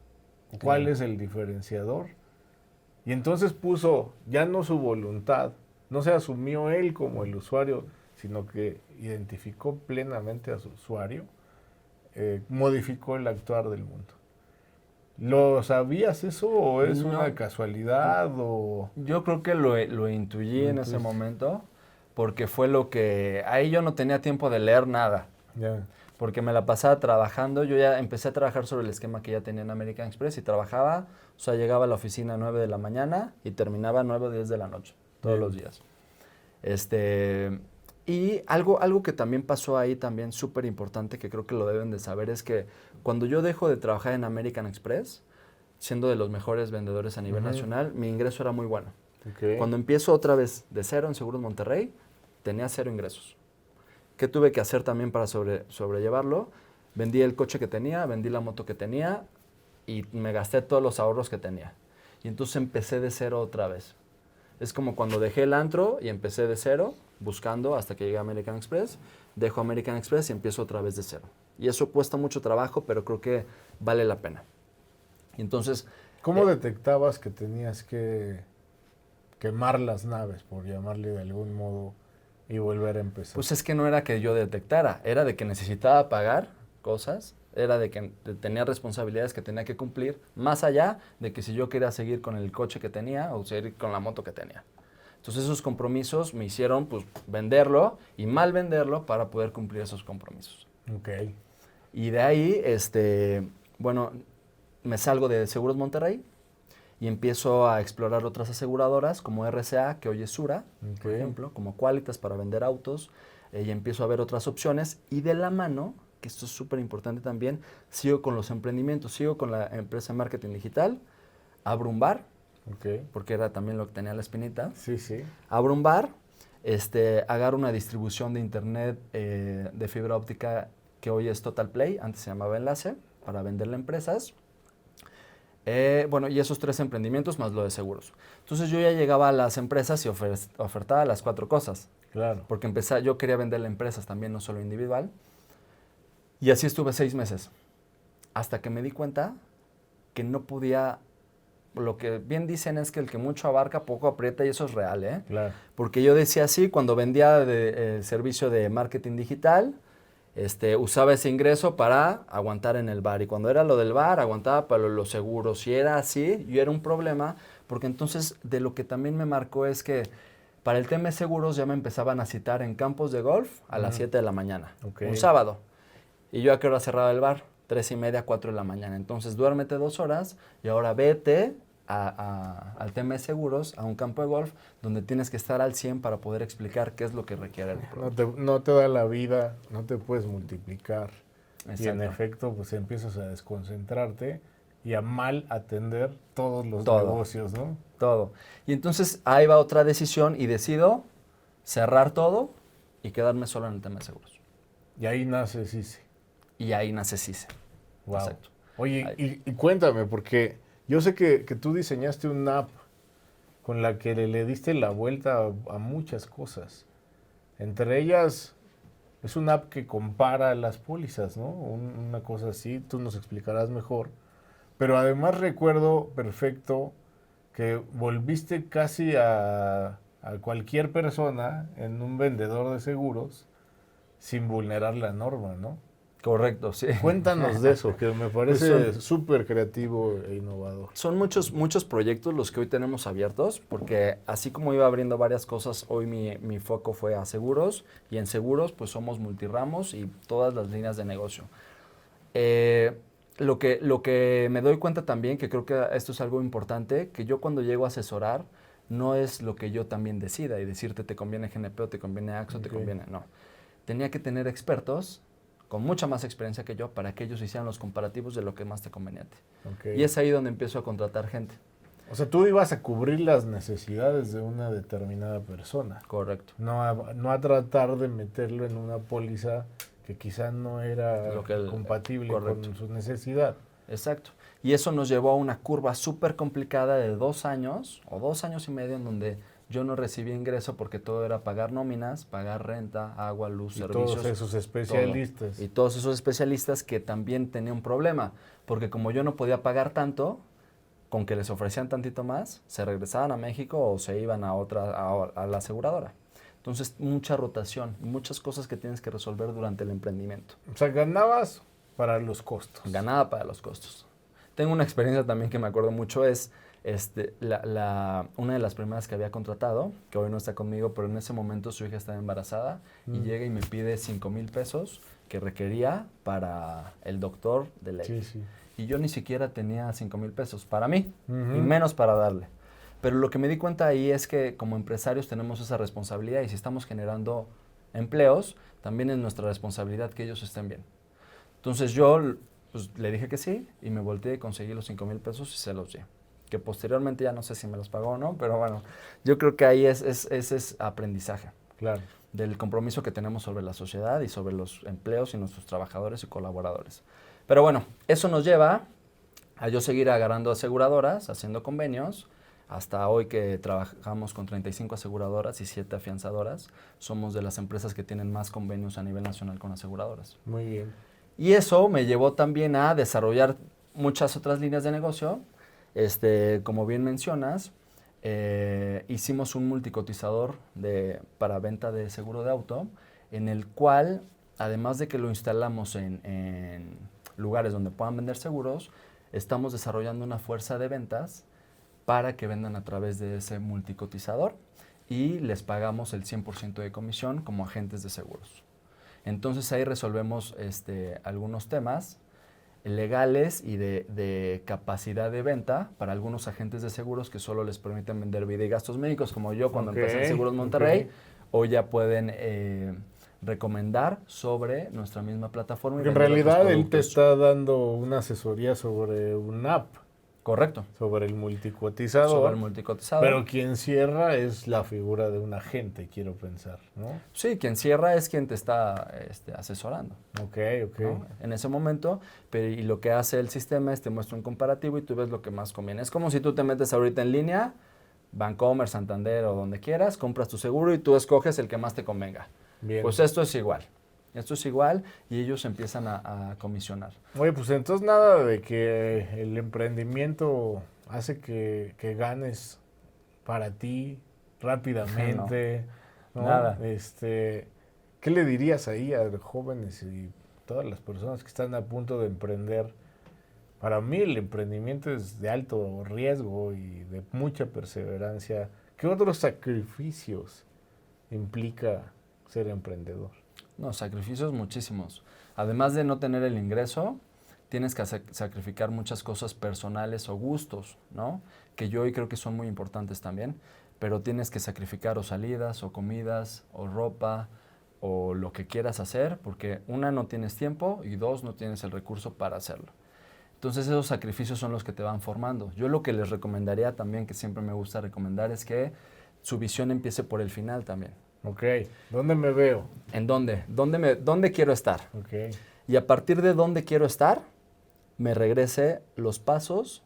¿O cuál es el diferenciador? Y entonces puso ya no su voluntad, no se asumió él como el usuario, sino que identificó plenamente a su usuario, modificó el actuar del mundo. ¿Lo sabías eso o es No. una casualidad o...? Yo creo que lo intuí en ese momento porque fue lo que... Ahí yo no tenía tiempo de leer nada. Ya. Porque me la pasaba trabajando. Yo ya empecé a trabajar sobre el esquema que ya tenía en American Express y trabajaba, o sea, llegaba a la oficina a 9 de la mañana y terminaba a 9 o 10 de la noche, todos los días. Y algo que también pasó ahí también súper importante, que creo que lo deben de saber, es que cuando yo dejo de trabajar en American Express, siendo de los mejores vendedores a nivel nacional, mi ingreso era muy bueno. Okay. Cuando empiezo otra vez de cero en Seguros Monterrey, tenía 0 ingresos. ¿Qué tuve que hacer también para sobrellevarlo? Vendí el coche que tenía, vendí la moto que tenía y me gasté todos los ahorros que tenía. Y entonces empecé de cero otra vez. Es como cuando dejé el antro y empecé de cero, buscando hasta que llegué a American Express. Dejo American Express y empiezo otra vez de cero. Y eso cuesta mucho trabajo, pero creo que vale la pena. Y entonces... ¿Cómo detectabas que tenías que quemar las naves, por llamarle de algún modo, y volver a empezar? Pues es que no era que yo detectara, era de que necesitaba pagar cosas, era de que tenía responsabilidades que tenía que cumplir, más allá de que si yo quería seguir con el coche que tenía o seguir con la moto que tenía. Entonces esos compromisos me hicieron pues venderlo y mal venderlo para poder cumplir esos compromisos. Ok. Y de ahí, bueno, me salgo de Seguros Monterrey y empiezo a explorar otras aseguradoras como RCA, que hoy es Sura, por ejemplo, como Qualitas para vender autos, y empiezo a ver otras opciones y de la mano, que esto es súper importante también, sigo con los emprendimientos, sigo con la empresa de marketing digital, abro un bar, porque era también lo que tenía la espinita. Sí, sí. Abro un bar, agarro una distribución de internet de fibra óptica que hoy es Total Play, antes se llamaba Enlace, para venderle a empresas. Bueno, y esos 3 emprendimientos más lo de seguros. Entonces yo ya llegaba a las empresas y ofertaba las 4 cosas. Claro. Porque yo quería venderle a empresas también, no solo individual. Y así estuve 6 meses. Hasta que me di cuenta que no podía... Lo que bien dicen es que el que mucho abarca, poco aprieta, y eso es real, ¿eh? Claro. Porque yo decía así, cuando vendía el servicio de marketing digital, usaba ese ingreso para aguantar en el bar. Y cuando era lo del bar, aguantaba para los seguros. Si era así, yo era un problema, porque entonces de lo que también me marcó es que para el tema de seguros ya me empezaban a citar en campos de golf a las 7 de la mañana, un sábado. ¿Y yo a qué hora cerraba el bar? 3:30, 4 de la mañana. Entonces duérmete 2 horas y ahora vete al tema de seguros, a un campo de golf, donde tienes que estar al 100 para poder explicar qué es lo que requiere el producto. No te da la vida, no te puedes multiplicar. Exacto. Y en efecto, pues empiezas a desconcentrarte y a mal atender todos los Todo. negocios, ¿no? Todo. Y entonces ahí va otra decisión y decido cerrar todo y quedarme solo en el tema de seguros. Y ahí nace CICE. Y ahí nace CICE. Wow. Exacto. Oye, y cuéntame, porque yo sé que tú diseñaste una app con la que le diste la vuelta a muchas cosas. Entre ellas, es una app que compara las pólizas, ¿no? Una cosa así, tú nos explicarás mejor. Pero además recuerdo perfecto que volviste casi a cualquier persona en un vendedor de seguros sin vulnerar la norma, ¿no? Correcto, sí. Cuéntanos de eso, que me parece súper creativo e innovador. Son muchos proyectos los que hoy tenemos abiertos, porque así como iba abriendo varias cosas, hoy mi foco fue a seguros, y en seguros pues somos multirramos y todas las líneas de negocio. Lo que me doy cuenta también, que creo que esto es algo importante, que yo cuando llego a asesorar, no es lo que yo también decida y decirte te conviene GNP o te conviene AXA o te conviene, no. Tenía que tener expertos con mucha más experiencia que yo para que ellos hicieran los comparativos de lo que más te convenía a ti. Y es ahí donde empiezo a contratar gente. O sea, tú ibas a cubrir las necesidades de una determinada persona. Correcto. No a tratar de meterlo en una póliza que quizá no era compatible con su necesidad. Exacto. Y eso nos llevó a una curva súper complicada de 2 años o 2 años y medio en donde yo no recibía ingreso porque todo era pagar nóminas, pagar renta, agua, luz, servicios. Todos esos especialistas. Todo. Y todos esos especialistas que también tenían un problema, porque como yo no podía pagar tanto, con que les ofrecían tantito más, se regresaban a México o se iban a la aseguradora. Entonces, mucha rotación, muchas cosas que tienes que resolver durante el emprendimiento. O sea, ganabas para los costos. Ganaba para los costos. Tengo una experiencia también que me acuerdo mucho, es una de las primeras que había contratado, que hoy no está conmigo, pero en ese momento su hija estaba embarazada y llega y me pide 5,000 pesos que requería para el doctor de ley. Sí, sí. Y yo ni siquiera tenía 5,000 pesos para mí, y menos para darle. Pero lo que me di cuenta ahí es que como empresarios tenemos esa responsabilidad y si estamos generando empleos, también es nuestra responsabilidad que ellos estén bien. Entonces yo pues, le dije que sí y me volteé y conseguí los 5,000 pesos y se los di. Que posteriormente ya no sé si me los pagó o no, pero bueno, yo creo que ahí ese es aprendizaje. Claro. Del compromiso que tenemos sobre la sociedad y sobre los empleos y nuestros trabajadores y colaboradores. Pero bueno, eso nos lleva a yo seguir agarrando aseguradoras, haciendo convenios. Hasta hoy que trabajamos con 35 aseguradoras y 7 afianzadoras, somos de las empresas que tienen más convenios a nivel nacional con aseguradoras. Muy bien. Y eso me llevó también a desarrollar muchas otras líneas de negocio. Como bien mencionas, hicimos un multicotizador para venta de seguro de auto, en el cual, además de que lo instalamos en lugares donde puedan vender seguros, estamos desarrollando una fuerza de ventas para que vendan a través de ese multicotizador y les pagamos el 100% de comisión como agentes de seguros. Entonces ahí resolvemos algunos temas legales y de capacidad de venta para algunos agentes de seguros que solo les permiten vender vida y gastos médicos, como yo cuando empecé en Seguros Monterrey, o ya pueden recomendar sobre nuestra misma plataforma. Porque en realidad él te está dando una asesoría sobre un app. Correcto. Sobre el multicotizador. Sobre el multicotizador. Pero quien cierra es la figura de un agente, quiero pensar, ¿no? Sí, quien cierra es quien te está asesorando. Ok. ¿No? En ese momento, y lo que hace el sistema es te muestra un comparativo y tú ves lo que más conviene. Es como si tú te metes ahorita en línea, Bancomer, Santander o donde quieras, compras tu seguro y tú escoges el que más te convenga. Bien. Pues esto es igual. Esto es igual y ellos empiezan a comisionar. Oye, pues entonces nada de que el emprendimiento hace que ganes para ti rápidamente. No, ¿no? nada. ¿Qué le dirías ahí a los jóvenes y todas las personas que están a punto de emprender? Para mí el emprendimiento es de alto riesgo y de mucha perseverancia. ¿Qué otros sacrificios implica ser emprendedor? No, sacrificios muchísimos. Además de no tener el ingreso, tienes que sacrificar muchas cosas personales o gustos, ¿no? Que yo hoy creo que son muy importantes también, pero tienes que sacrificar o salidas, o comidas, o ropa, o lo que quieras hacer, porque una, no tienes tiempo, y dos, no tienes el recurso para hacerlo. Entonces esos sacrificios son los que te van formando. Yo lo que les recomendaría también, que siempre me gusta recomendar, es que su visión empiece por el final también. Ok, ¿dónde me veo? ¿En dónde? ¿Dónde quiero estar? Ok. Y a partir de dónde quiero estar, me regrese los pasos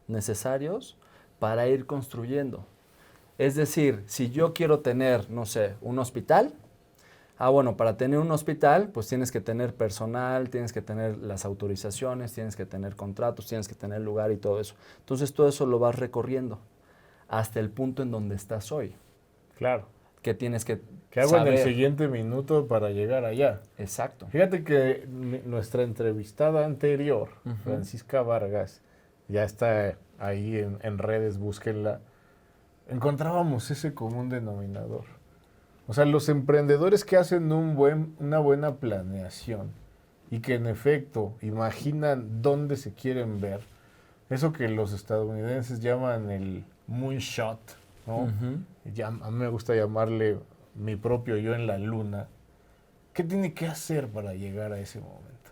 necesarios para ir construyendo. Es decir, si yo quiero tener, no sé, un hospital, bueno, para tener un hospital, pues tienes que tener personal, tienes que tener las autorizaciones, tienes que tener contratos, tienes que tener lugar y todo eso. Entonces todo eso lo vas recorriendo hasta el punto en donde estás hoy. Claro. Que tienes que ¿Qué hago saber en el siguiente minuto para llegar allá? Exacto. Fíjate que nuestra entrevistada anterior, Francisca Vargas, ya está ahí en redes, búsquenla, encontrábamos ese común denominador. O sea, los emprendedores que hacen una buena planeación y que en efecto imaginan dónde se quieren ver, eso que los estadounidenses llaman el moonshot, ¿no? A mí me gusta llamarle mi propio yo en la luna. ¿Qué tiene que hacer para llegar a ese momento?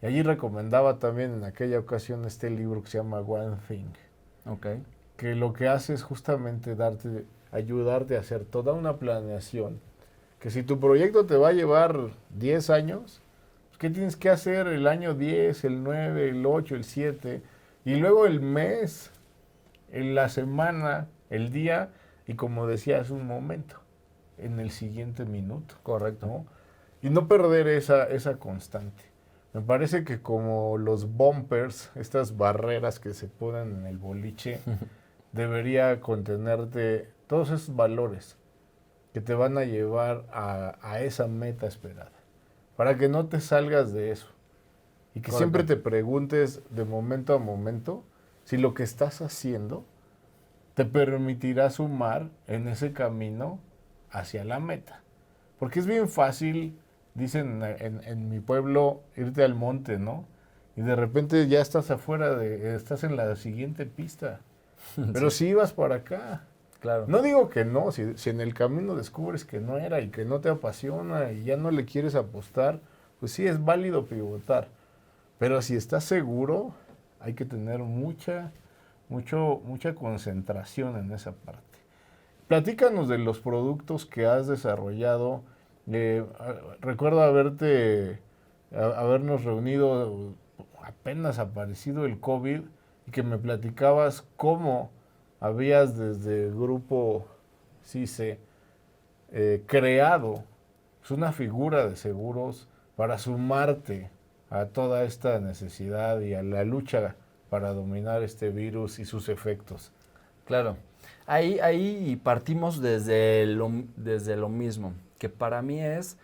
Y allí recomendaba también en aquella ocasión este libro que se llama One Thing. Ok. que lo que hace es justamente ayudarte a hacer toda una planeación. Que si tu proyecto te va a llevar 10 años, pues, ¿qué tienes que hacer el año 10, el 9, el 8, el 7? Y luego el mes, en la semana, el día, y como decía hace un momento, en el siguiente minuto. Correcto. ¿No? Y no perder esa constante. Me parece que como los bumpers, estas barreras que se ponen en el boliche, debería contenerte todos esos valores que te van a llevar a esa meta esperada. Para que no te salgas de eso. Y que Correcto. siempre te preguntes de momento a momento si lo que estás haciendo te permitirá sumar en ese camino hacia la meta. Porque es bien fácil, dicen en mi pueblo, irte al monte, ¿no? Y de repente ya estás estás en la siguiente pista. Pero si ibas para acá. Claro. No digo que no, si en el camino descubres que no era y que no te apasiona y ya no le quieres apostar, pues sí es válido pivotar. Pero si estás seguro, hay que tener mucha concentración en esa parte. Platícanos de los productos que has desarrollado. Recuerdo habernos reunido apenas aparecido el COVID y que me platicabas cómo habías desde el grupo CICE creado pues, una figura de seguros para sumarte a toda esta necesidad y a la lucha para dominar este virus y sus efectos. Claro. Ahí partimos desde lo mismo, que para mí es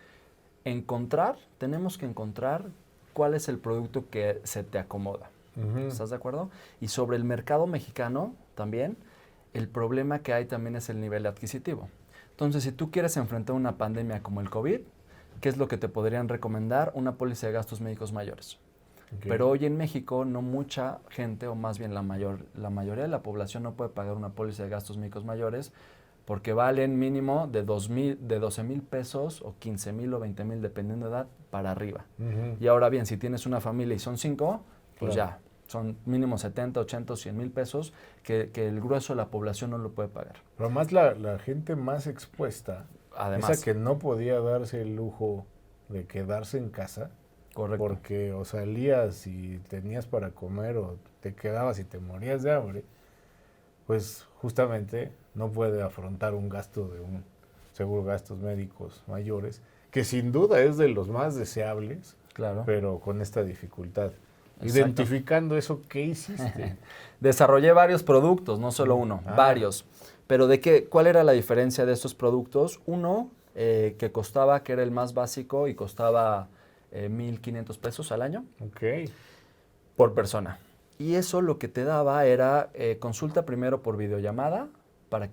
tenemos que encontrar cuál es el producto que se te acomoda. Uh-huh. ¿Estás de acuerdo? Y sobre el mercado mexicano también, el problema que hay también es el nivel adquisitivo. Entonces, si tú quieres enfrentar una pandemia como el COVID, ¿qué es lo que te podrían recomendar? Una póliza de gastos médicos mayores. Okay. Pero hoy en México no mucha gente, o más bien la mayoría de la población no puede pagar una póliza de gastos médicos mayores porque valen mínimo de 12 mil pesos o 15 mil o 20 mil, dependiendo de edad, para arriba. Uh-huh. Y ahora bien, si tienes una familia y son 5, pues claro, ya, son mínimo 70, 80 o 100 mil pesos que el grueso de la población no lo puede pagar. Pero además la gente más expuesta, además, esa que no podía darse el lujo de quedarse en casa. Correcto. Porque o salías y tenías para comer o te quedabas y te morías de hambre, pues justamente no puede afrontar un gasto de un seguro de gastos médicos mayores, que sin duda es de los más deseables, claro, pero con esta dificultad. Exacto. Identificando eso, ¿qué hiciste? Desarrollé varios productos, no solo uno, varios. Pero ¿cuál era la diferencia de estos productos? Uno, que era el más básico y costaba 1,500 pesos al año. Okay. Por persona. Y eso lo que te daba era consulta primero por videollamada,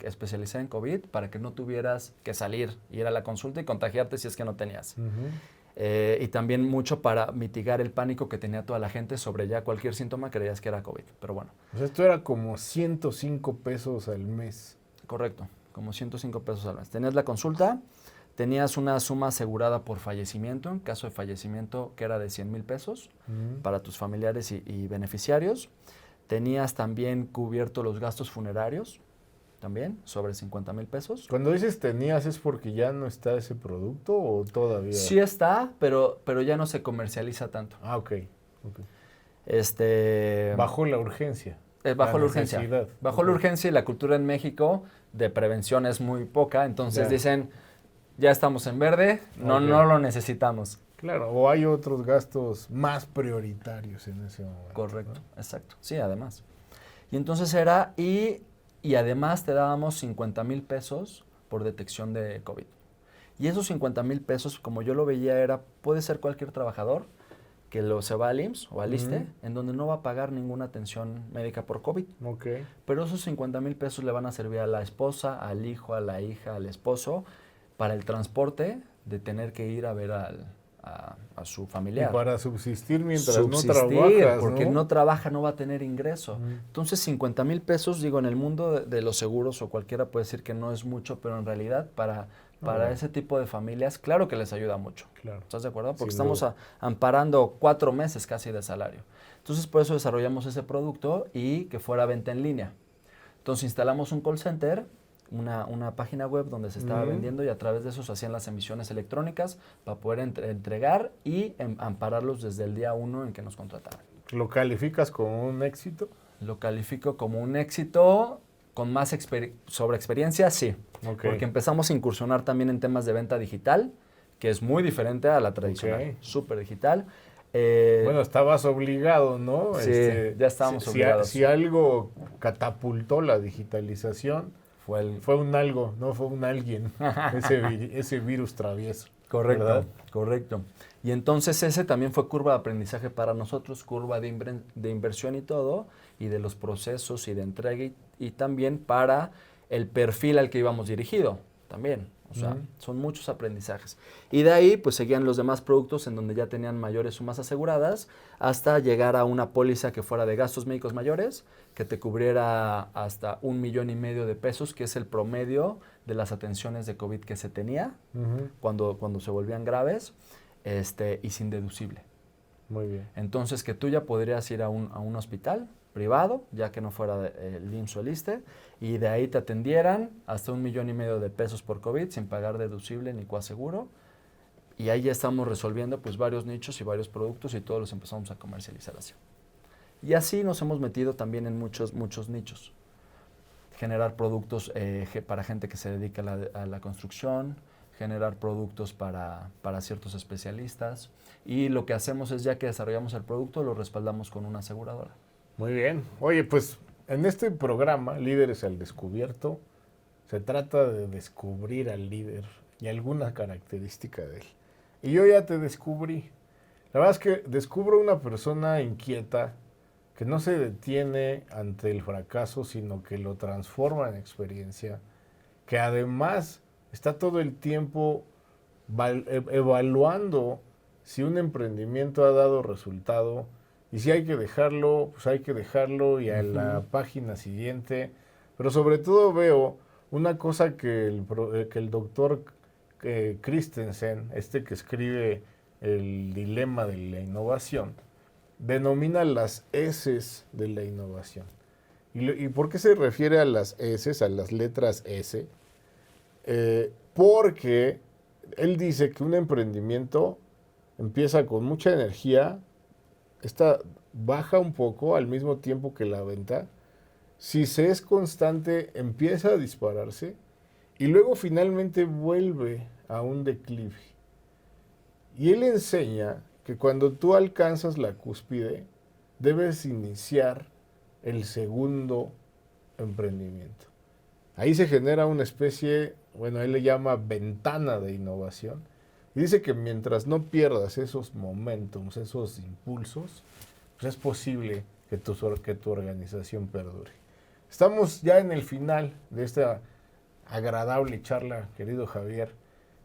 especializada en COVID, para que no tuvieras que salir, ir a la consulta y contagiarte si es que no tenías. Uh-huh. Y también mucho para mitigar el pánico que tenía toda la gente sobre ya cualquier síntoma, creías que era COVID. Pero bueno. O sea, esto era como 105 pesos al mes. Correcto, como 105 pesos al mes. Tenías la consulta. Tenías una suma asegurada por fallecimiento, en caso de fallecimiento que era de 100 mil pesos para tus familiares y beneficiarios. Tenías también cubierto los gastos funerarios, también, sobre 50 mil pesos. Cuando dices tenías, ¿es porque ya no está ese producto o todavía? Sí está, pero ya no se comercializa tanto. Ah, ok. Bajo la urgencia. Bajo la urgencia. Bajo la urgencia y la cultura en México de prevención es muy poca, entonces dicen... Ya estamos en verde, no lo necesitamos. Claro, o hay otros gastos más prioritarios en ese momento. Correcto, ¿no? Exacto. Sí, además. Y entonces y además te dábamos 50 mil pesos por detección de COVID. Y esos 50 mil pesos, como yo lo veía, puede ser cualquier trabajador que se va al IMSS o al ISSSTE, en donde no va a pagar ninguna atención médica por COVID. Okay. Pero esos 50 mil pesos le van a servir a la esposa, al hijo, a la hija, al esposo, para el transporte de tener que ir a ver a su familiar. Y para subsistir mientras no trabajas, porque no trabaja, no va a tener ingreso. Entonces, 50 mil pesos, digo, en el mundo de los seguros, o cualquiera puede decir que no es mucho, pero en realidad para ese tipo de familias, claro que les ayuda mucho. Claro. ¿Estás de acuerdo? Porque estamos amparando 4 meses casi de salario. Entonces, por eso desarrollamos ese producto y que fuera a venta en línea. Entonces, instalamos un call center, una página web donde se estaba vendiendo y a través de eso se hacían las emisiones electrónicas para poder entregar y ampararlos desde el día 1 en que nos contrataron. ¿Lo calificas como un éxito? Lo califico como un éxito con más sobre experiencia, sí. Okay. Porque empezamos a incursionar también en temas de venta digital, que es muy diferente a la tradicional, súper digital. Bueno, estabas obligado, ¿no? Sí, ya estábamos obligados. Si algo catapultó la digitalización, fue un algo, no fue un alguien, ese virus travieso. Correcto, ¿verdad? correcto. Y entonces ese también fue curva de aprendizaje para nosotros, curva de inversión y todo, y de los procesos y de entrega y también para el perfil al que íbamos dirigido, también. O sea, son muchos aprendizajes. Y de ahí, pues seguían los demás productos en donde ya tenían mayores sumas aseguradas, hasta llegar a una póliza que fuera de gastos médicos mayores, que te cubriera hasta 1,5 millones de pesos, que es el promedio de las atenciones de COVID que se tenía cuando se volvían graves, y sin deducible. Muy bien. Entonces, que tú ya podrías ir a un hospital privado, ya que no fuera el IMSS o el ISSSTE, y de ahí te atendieran hasta 1,5 millones de pesos por COVID sin pagar deducible ni coaseguro. Y ahí ya estamos resolviendo pues varios nichos y varios productos y todos los empezamos a comercializar así. Y así nos hemos metido también en muchos nichos. Generar productos para gente que se dedica a la construcción, generar productos para ciertos especialistas. Y lo que hacemos es, ya que desarrollamos el producto, lo respaldamos con una aseguradora. Muy bien. Oye, pues en este programa, Líderes al Descubierto, se trata de descubrir al líder y alguna característica de él. Y yo ya te descubrí. La verdad es que descubro una persona inquieta que no se detiene ante el fracaso, sino que lo transforma en experiencia, que además está todo el tiempo evaluando si un emprendimiento ha dado resultado y si hay que dejarlo, pues hay que dejarlo y a la página siguiente. Pero sobre todo veo una cosa que el doctor Christensen, que escribe El dilema de la innovación, denomina las S's de la innovación. ¿Y por qué se refiere a las S's, a las letras S? Porque él dice que un emprendimiento empieza con mucha energía, esta baja un poco al mismo tiempo que la venta. Si se es constante, empieza a dispararse y luego finalmente vuelve a un declive. Y él enseña que cuando tú alcanzas la cúspide, debes iniciar el segundo emprendimiento. Ahí se genera una especie, bueno, él le llama ventana de innovación. Y dice que mientras no pierdas esos momentos, esos impulsos, pues es posible que tu organización perdure. Estamos ya en el final de esta agradable charla, querido Javier,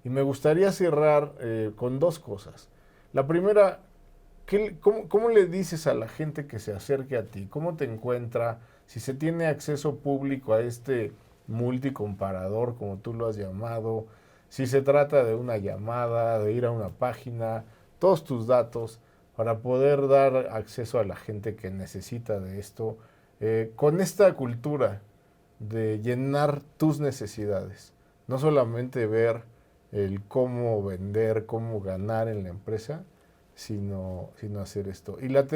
y me gustaría cerrar con dos cosas. La primera, ¿cómo le dices a la gente que se acerque a ti? ¿Cómo te encuentra? Si se tiene acceso público a este multicomparador, como tú lo has llamado, si se trata de una llamada, de ir a una página, todos tus datos para poder dar acceso a la gente que necesita de esto, con esta cultura de llenar tus necesidades, no solamente ver el cómo vender, cómo ganar en la empresa, sino hacer esto. Y la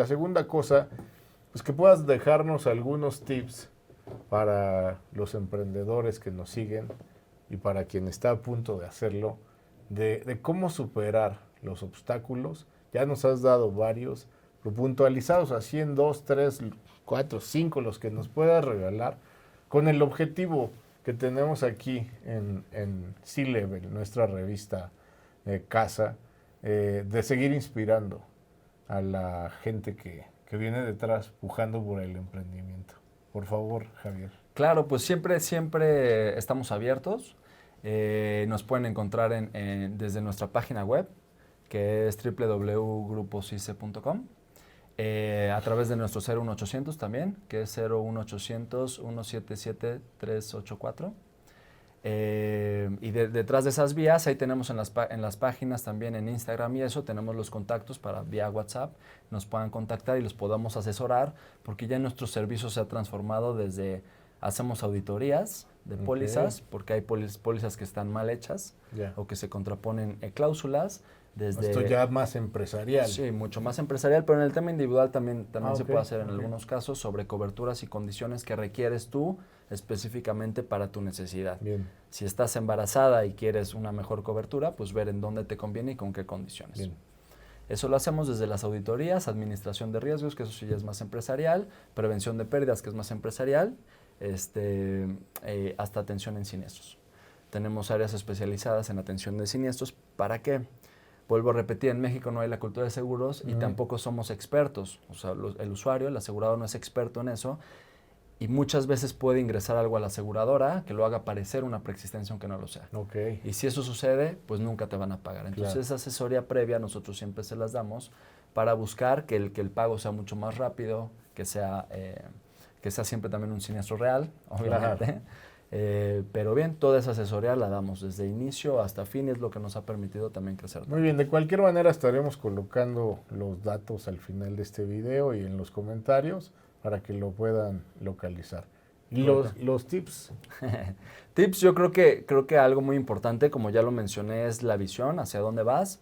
segunda cosa, pues que puedas dejarnos algunos tips para los emprendedores que nos siguen y para quien está a punto de hacerlo, de cómo superar los obstáculos. Ya nos has dado varios, pero puntualizados así en 2, 3, 4, 5, los que nos puedas regalar, con el objetivo que tenemos aquí en C-Level, nuestra revista casa, de seguir inspirando a la gente que viene detrás, pujando por el emprendimiento. Por favor, Javier. Claro, pues siempre estamos abiertos. Nos pueden encontrar desde nuestra página web, que es www.gruposice.com. A través de nuestro 01800 también, que es 01800 177 384. Y detrás de esas vías, ahí tenemos en las páginas también en Instagram y eso, tenemos los contactos para vía WhatsApp, nos puedan contactar y los podamos asesorar, porque ya nuestro servicio se ha transformado desde, hacemos auditorías de pólizas, porque hay pólizas que están mal hechas o que se contraponen cláusulas. Esto ya más empresarial. Sí, mucho más empresarial, pero en el tema individual también se puede hacer en algunos casos sobre coberturas y condiciones que requieres tú específicamente para tu necesidad. Bien. Si estás embarazada y quieres una mejor cobertura, pues ver en dónde te conviene y con qué condiciones. Bien. Eso lo hacemos desde las auditorías, administración de riesgos, que eso sí ya es más empresarial, prevención de pérdidas, que es más empresarial, hasta atención en siniestros. Tenemos áreas especializadas en atención de siniestros. ¿Para qué? Vuelvo a repetir, en México no hay la cultura de seguros y tampoco somos expertos. O sea, el usuario, el asegurado no es experto en eso y muchas veces puede ingresar algo a la aseguradora que lo haga parecer una preexistencia aunque no lo sea. Y si eso sucede, pues nunca te van a pagar. Entonces esa asesoría previa nosotros siempre se las damos para buscar que el pago sea mucho más rápido, que sea siempre también un siniestro real, obviamente. Pero bien, toda esa asesoría la damos desde inicio hasta fin, es lo que nos ha permitido también crecer. Muy bien, de cualquier manera estaremos colocando los datos al final de este video y en los comentarios para que lo puedan localizar. Y los tips. Tips, yo creo que algo muy importante, como ya lo mencioné, es la visión, hacia dónde vas.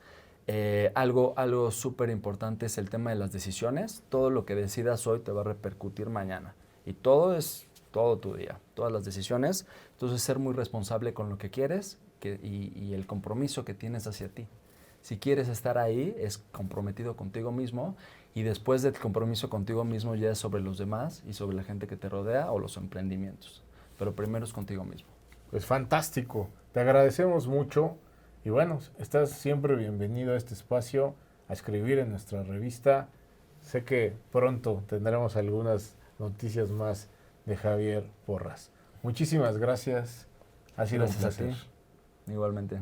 Algo súper importante es el tema de las decisiones. Todo lo que decidas hoy te va a repercutir mañana. Y todo es todo tu día, todas las decisiones. Entonces, ser muy responsable con lo que quieres y el compromiso que tienes hacia ti. Si quieres estar ahí, es comprometido contigo mismo y después del compromiso contigo mismo ya es sobre los demás y sobre la gente que te rodea o los emprendimientos. Pero primero es contigo mismo. Pues fantástico, te agradecemos mucho y bueno, estás siempre bienvenido a este espacio, a escribir en nuestra revista. Sé que pronto tendremos algunas noticias más de Javier Porras. Muchísimas gracias. Ha sido un placer. A ti. Igualmente.